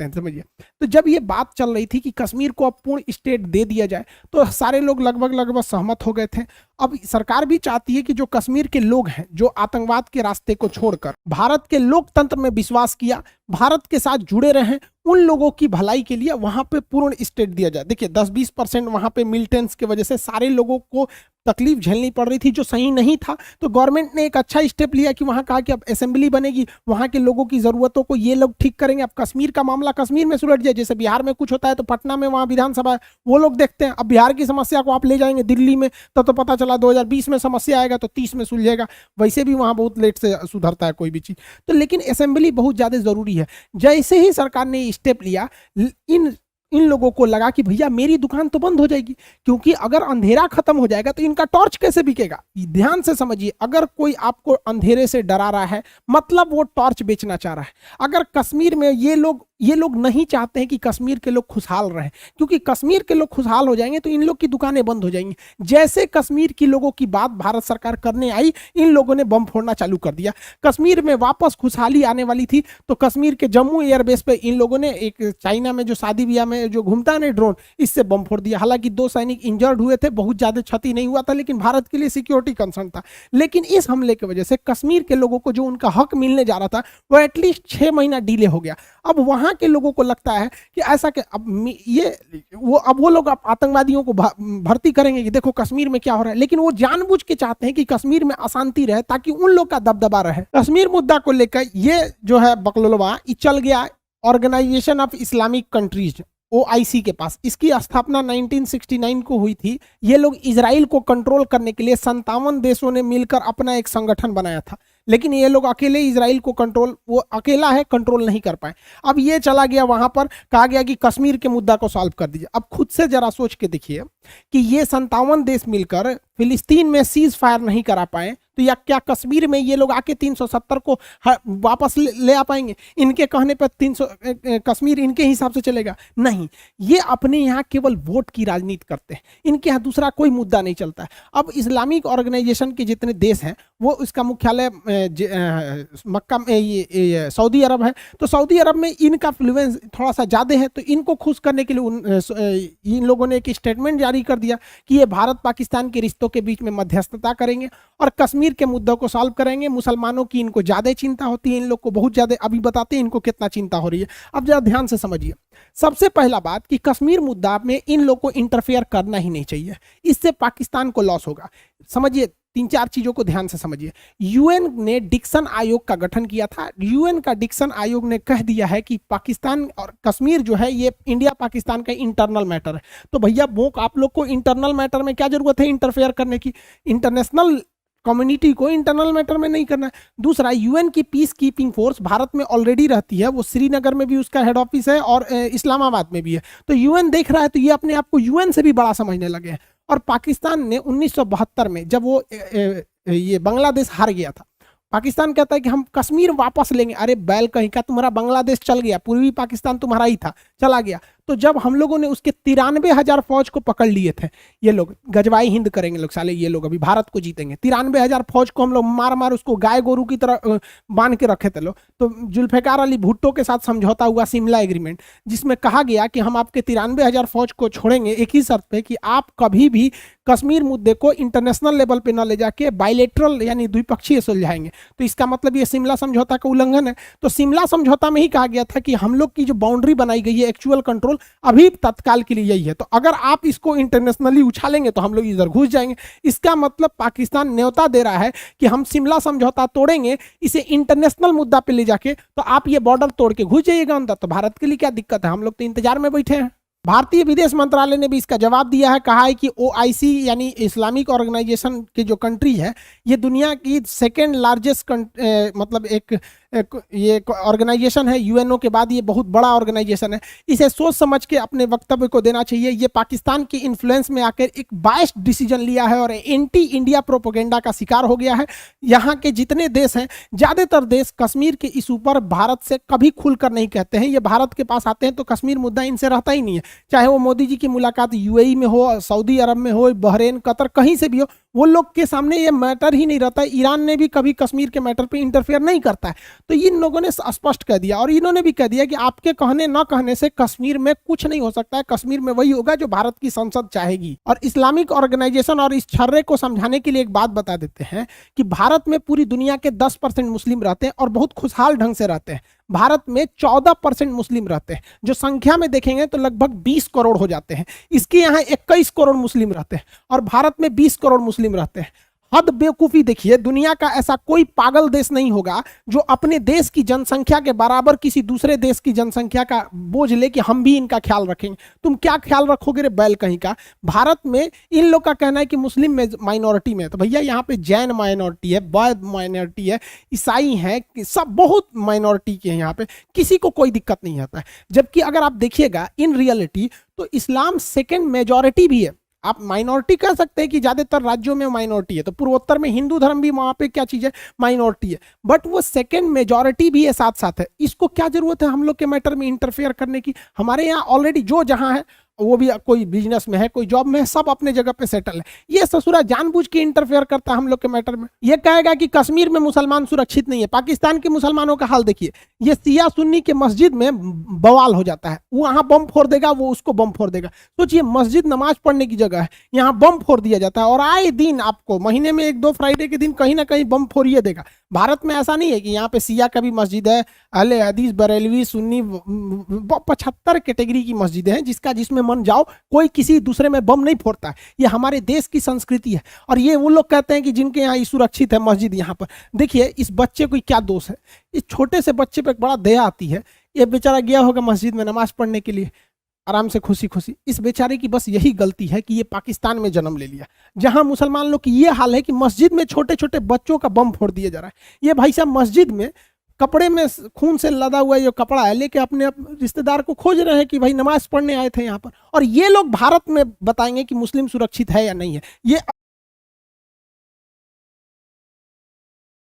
हैं, समझिए। तो जब ये बात चल रही थी कि कश्मीर को अब पूर्ण स्टेट दे दिया जाए, तो सारे लोग लगभग सहमत हो गए थे। अब सरकार भी चाहती है कि जो कश्मीर के लोग हैं, जो आतंकवाद के रास्ते को छोड़कर भारत के लोकतंत्र में विश्वास किया, भारत के साथ जुड़े रहे, उन लोगों की भलाई के लिए वहां पे पूर्ण स्टेट दिया जाए। देखिए 10-20% वहां पे मिलिटेंट्स की वजह से सारे लोगों को तकलीफ झेलनी पड़ रही थी, जो सही नहीं था। तो गवर्नमेंट ने एक अच्छा स्टेप लिया कि वहां कहा कि अब असेंबली बनेगी, वहां के लोगों की जरूरतों को ये लोग ठीक करेंगे। अब कश्मीर का मामला कश्मीर में सुलझ जाए, जैसे बिहार में कुछ होता है तो पटना में वहां विधानसभा है, वो लोग देखते हैं। अब बिहार की समस्या को आप ले जाएंगे दिल्ली में, तो पता चला 2020 में समस्या आएगा तो 30 में सुलझेगा। वैसे भी वहां बहुत लेट से सुधरता है कोई भी चीज। तो लेकिन असेंबली बहुत ज्यादा जरूरी है। जैसे ही सरकार ने स्टेप लिया, इन लोगों को लगा कि भैया मेरी दुकान तो बंद हो जाएगी, क्योंकि अगर अंधेरा खत्म हो जाएगा तो इनका टॉर्च कैसे बिकेगा। ध्यान से समझिए, अगर कोई आपको अंधेरे से डरा रहा है, मतलब वो टॉर्च बेचना चाह रहा है। अगर कश्मीर में ये लोग नहीं चाहते हैं कि कश्मीर के लोग खुशहाल रहें, क्योंकि कश्मीर के लोग खुशहाल हो जाएंगे तो इन लोग की दुकानें बंद हो जाएंगी। जैसे कश्मीर की लोगों की बात भारत सरकार करने आई, इन लोगों ने बम फोड़ना चालू कर दिया। कश्मीर में वापस खुशहाली आने वाली थी तो कश्मीर के जम्मू एयरबेस पे इन लोगों ने एक चाइना में जो शादी ब्याह में जो घूमता है ना ड्रोन, इससे बम फोड़ दिया। हालांकि 2 सैनिक इंजर्ड हुए थे, बहुत ज्यादा क्षति नहीं हुआ था, लेकिन भारत के लिए सिक्योरिटी कंसर्न था। लेकिन इस हमले की वजह से कश्मीर के लोगों को जो उनका हक मिलने जा रहा था वो एटलीस्ट 6 महीना डिले हो गया। अब वहां के लोगों को लगता है कि ऐसा कि अब वो लोग आतंकवादियों को भर्ती करेंगे कि देखो कश्मीर में क्या हो रहा है, लेकिन वो जानबूझ के चाहते हैं कि कश्मीर में अशांति रहे ताकि उन लोग का दबदबा रहे। कश्मीर मुद्दा को लेकर ये जो है बकलोलवा चल गया organization of Islamic countries OIC के पास। इसकी स्थापना 1969 को हुई थी। ये लोग इजराइल को कंट्रोल करने के लिए 57 देशों ने मिलकर अपना एक संगठन बनाया था, लेकिन ये लोग अकेले इजराइल को वो अकेला है, कंट्रोल नहीं कर पाए। अब ये चला गया वहां पर, कहा गया कि कश्मीर के मुद्दा को सॉल्व कर दीजिए। अब खुद से जरा सोच के देखिए कि ये 57 देश मिलकर फिलिस्तीन में सीज फायर नहीं करा पाए, तो या क्या कश्मीर में ये लोग आके 370 को वापस ले आ पाएंगे? इनके कहने पर 300 कश्मीर इनके हिसाब से चलेगा? नहीं, ये अपने यहाँ केवल वोट की राजनीति करते हैं, इनके यहाँ दूसरा कोई मुद्दा नहीं चलता है। अब इस्लामिक ऑर्गेनाइजेशन के जितने देश हैं वो इसका मुख्यालय मक्का में ये सऊदी अरब है, तो सऊदी अरब में इनका इन्फ्लुएंस थोड़ा सा ज़्यादा है। तो इनको खुश करने के लिए इन लोगों ने एक स्टेटमेंट जारी कर दिया कि ये भारत पाकिस्तान के रिश्तों के बीच में मध्यस्थता करेंगे और कश्मीर के मुद्दों को सॉल्व करेंगे। मुसलमानों की इनको ज़्यादा चिंता होती है, इन लोग को बहुत ज़्यादा, अभी बताते हैं इनको कितना चिंता हो रही है। अब जरा ध्यान से समझिए, सबसे पहला बात कि कश्मीर मुद्दा में इन लोग को इंटरफेयर करना ही नहीं चाहिए, इससे पाकिस्तान को लॉस होगा। समझिए, 3-4 चीजों को ध्यान से समझिए। यूएन ने डिक्सन आयोग का गठन किया था। यूएन का डिक्सन आयोग ने कह दिया है कि पाकिस्तान और कश्मीर जो है ये इंडिया पाकिस्तान का इंटरनल मैटर है। तो भैया वो आप लोग को इंटरनल मैटर में क्या जरूरत है इंटरफेयर करने की? इंटरनेशनल कम्युनिटी को इंटरनल मैटर में नहीं करना है। दूसरा, यूएन की पीस कीपिंग फोर्स भारत में ऑलरेडी रहती है, वो श्रीनगर में भी उसका हेड ऑफिस है और इस्लामाबाद में भी है। तो यूएन देख रहा है तो ये अपने आप को यूएन से भी बड़ा समझने लगे हैं। और पाकिस्तान ने 1972 में जब वो ये बांग्लादेश हार गया था, पाकिस्तान कहता है कि हम कश्मीर वापस लेंगे। अरे बैल कहीं का, तुम्हारा बांग्लादेश चल गया, पूर्वी पाकिस्तान तुम्हारा ही था, चला गया। तो जब हम लोगों ने उसके 93,000 फौज को पकड़ लिए थे, ये लोग गजवाई हिंद करेंगे लोग, साले ये लोग अभी भारत को जीतेंगे। 93,000 फौज को हम लोग मार उसको गाय गोरू की तरह बांध के रखे थे लोग। तो जुल्फिकार अली भुट्टो के साथ समझौता हुआ शिमला एग्रीमेंट, जिसमें कहा गया कि हम आपके 93,000 फौज को छोड़ेंगे एक ही शर्त पे कि आप कभी भी कश्मीर मुद्दे को इंटरनेशनल लेवल पे न ले जाके बायलैटरल यानी द्विपक्षीय सुलझाएंगे। तो इसका मतलब ये शिमला समझौता का उल्लंघन है। तो शिमला समझौता में ही कहा गया था कि हम लोग की जो बाउंड्री बनाई गई है, एक्चुअल कंट्रोल अभी तत्काल के लिए यही है। तो अगर आप इसको इंटरनेशनली उछालेंगे तो हम लोग इधर घुस जाएंगे। इसका मतलब पाकिस्तान न्योता दे रहा है कि हम शिमला समझौता तोड़ेंगे, इसे इंटरनेशनल मुद्दा पे ले जाके, तो आप ये बॉर्डर तोड़ के घुस जाइएगा अंदर। तो भारत के लिए क्या दिक्कत है? हम लोग तो इंतजार में बैठे हैं। भारतीय विदेश मंत्रालय ने भी इसका जवाब दिया है, कहा है कि OIC यानी इस्लामिक ऑर्गेनाइजेशन की जो कंट्री है, ये दुनिया की सेकेंड लार्जेस्ट मतलब एक ये ऑर्गेनाइजेशन है। यूएनओ के बाद ये बहुत बड़ा ऑर्गेनाइजेशन है। इसे सोच समझ के अपने वक्तव्य को देना चाहिए। ये पाकिस्तान के इन्फ्लुएंस में आकर एक बायस्ड डिसीजन लिया है और एंटी इंडिया प्रोपेगेंडा का शिकार हो गया है। यहाँ के जितने देश हैं, ज़्यादातर देश कश्मीर के इशू पर भारत से कभी खुलकर नहीं कहते हैं। ये भारत के पास आते हैं तो कश्मीर मुद्दा इनसे रहता ही नहीं है। चाहे वो मोदी जी की मुलाकात UAE में हो, सऊदी अरब में हो, बहरीन, कतर, कहीं से भी हो, वो लोग के सामने ये मैटर ही नहीं रहता है। ईरान ने भी कभी कश्मीर के मैटर पे इंटरफेयर नहीं करता है। तो इन लोगों ने स्पष्ट कह दिया, और इन्होंने भी कह दिया कि आपके कहने न कहने से कश्मीर में कुछ नहीं हो सकता है, कश्मीर में वही होगा जो भारत की संसद चाहेगी। और इस्लामिक ऑर्गेनाइजेशन और इस छर्रे को समझाने के लिए एक बात बता देते हैं कि भारत में पूरी दुनिया के 10% मुस्लिम रहते हैं और बहुत खुशहाल ढंग से रहते हैं। भारत में 14% मुस्लिम रहते हैं, जो संख्या में देखेंगे तो लगभग 20 करोड़ हो जाते हैं। इसके यहाँ 21 करोड़ मुस्लिम रहते हैं और भारत में 20 करोड़ मुस्लिम रहते हैं। हद बेवकूफी देखिए, दुनिया का ऐसा कोई पागल देश नहीं होगा जो अपने देश की जनसंख्या के बराबर किसी दूसरे देश की जनसंख्या का बोझ ले कि हम भी इनका ख्याल रखेंगे। तुम क्या ख्याल रखोगे रे बैल कहीं का। भारत में इन लोग का कहना है कि मुस्लिम में माइनॉरिटी में है, तो भैया यहाँ पे जैन माइनॉरिटी है, बौद्ध माइनॉरिटी है, ईसाई है, सब बहुत माइनॉरिटी के हैं। यहाँ पे किसी को कोई दिक्कत नहीं आता है। जबकि अगर आप देखिएगा इन रियलिटी तो इस्लाम सेकेंड मेजॉरिटी भी है। आप माइनॉरिटी कह सकते हैं कि ज्यादातर राज्यों में माइनॉरिटी है, तो पूर्वोत्तर में हिंदू धर्म भी वहां पे क्या चीज है, माइनॉरिटी है, बट वो सेकंड मेजॉरिटी भी है साथ साथ है। इसको क्या जरूरत है हम लोग के मैटर में इंटरफेयर करने की। हमारे यहाँ ऑलरेडी जो जहां है वो भी, कोई बिजनेस में है, कोई जॉब में है, सब अपने जगह पे सेटल है। ये ससुरा जानबूझ के इंटरफेयर करता है हम लोग के मैटर में। ये कहेगा कि कश्मीर में मुसलमान सुरक्षित नहीं है। पाकिस्तान के मुसलमानों का हाल देखिए, ये सिया सुन्नी के मस्जिद में बवाल हो जाता है, वो वहां बम फोड़ देगा, वो उसको बम फोड़ देगा। सोचिए, मस्जिद नमाज पढ़ने की जगह है, यहाँ बम फोड़ दिया जाता है, और आए दिन आपको महीने में 1-2 फ्राइडे के दिन कहीं ना कहीं बम फोड़िए देगा। भारत में ऐसा नहीं है कि यहाँ पे सिया का भी मस्जिद है, अहले हदीस, बरेलवी, सुन्नी, 75 कैटेगरी की मस्जिदें हैं, जिसमें मन जाओ, कोई किसी दूसरे में बम नहीं फोड़ता है। ये हमारे देश की संस्कृति है। और ये वो लोग कहते हैं कि जिनके यहाँ सुरक्षित है मस्जिद, यहाँ पर देखिए इस बच्चे को क्या दोष है। इस छोटे से बच्चे पे बड़ा दया आती है। ये बेचारा गया होगा मस्जिद में नमाज पढ़ने के लिए, आराम से खुशी खुशी। इस बेचारे की बस यही गलती है कि ये पाकिस्तान में जन्म ले लिया, जहां मुसलमान लोग की ये हाल है कि मस्जिद में छोटे छोटे बच्चों का बम फोड़ दिया जा रहा है। ये भाई साहब मस्जिद में कपड़े में खून से लदा हुआ जो कपड़ा है लेके अपने रिश्तेदार को खोज रहे हैं कि भाई नमाज पढ़ने आए थे यहाँ पर, और ये लोग भारत में बताएंगे कि मुस्लिम सुरक्षित है या नहीं है। ये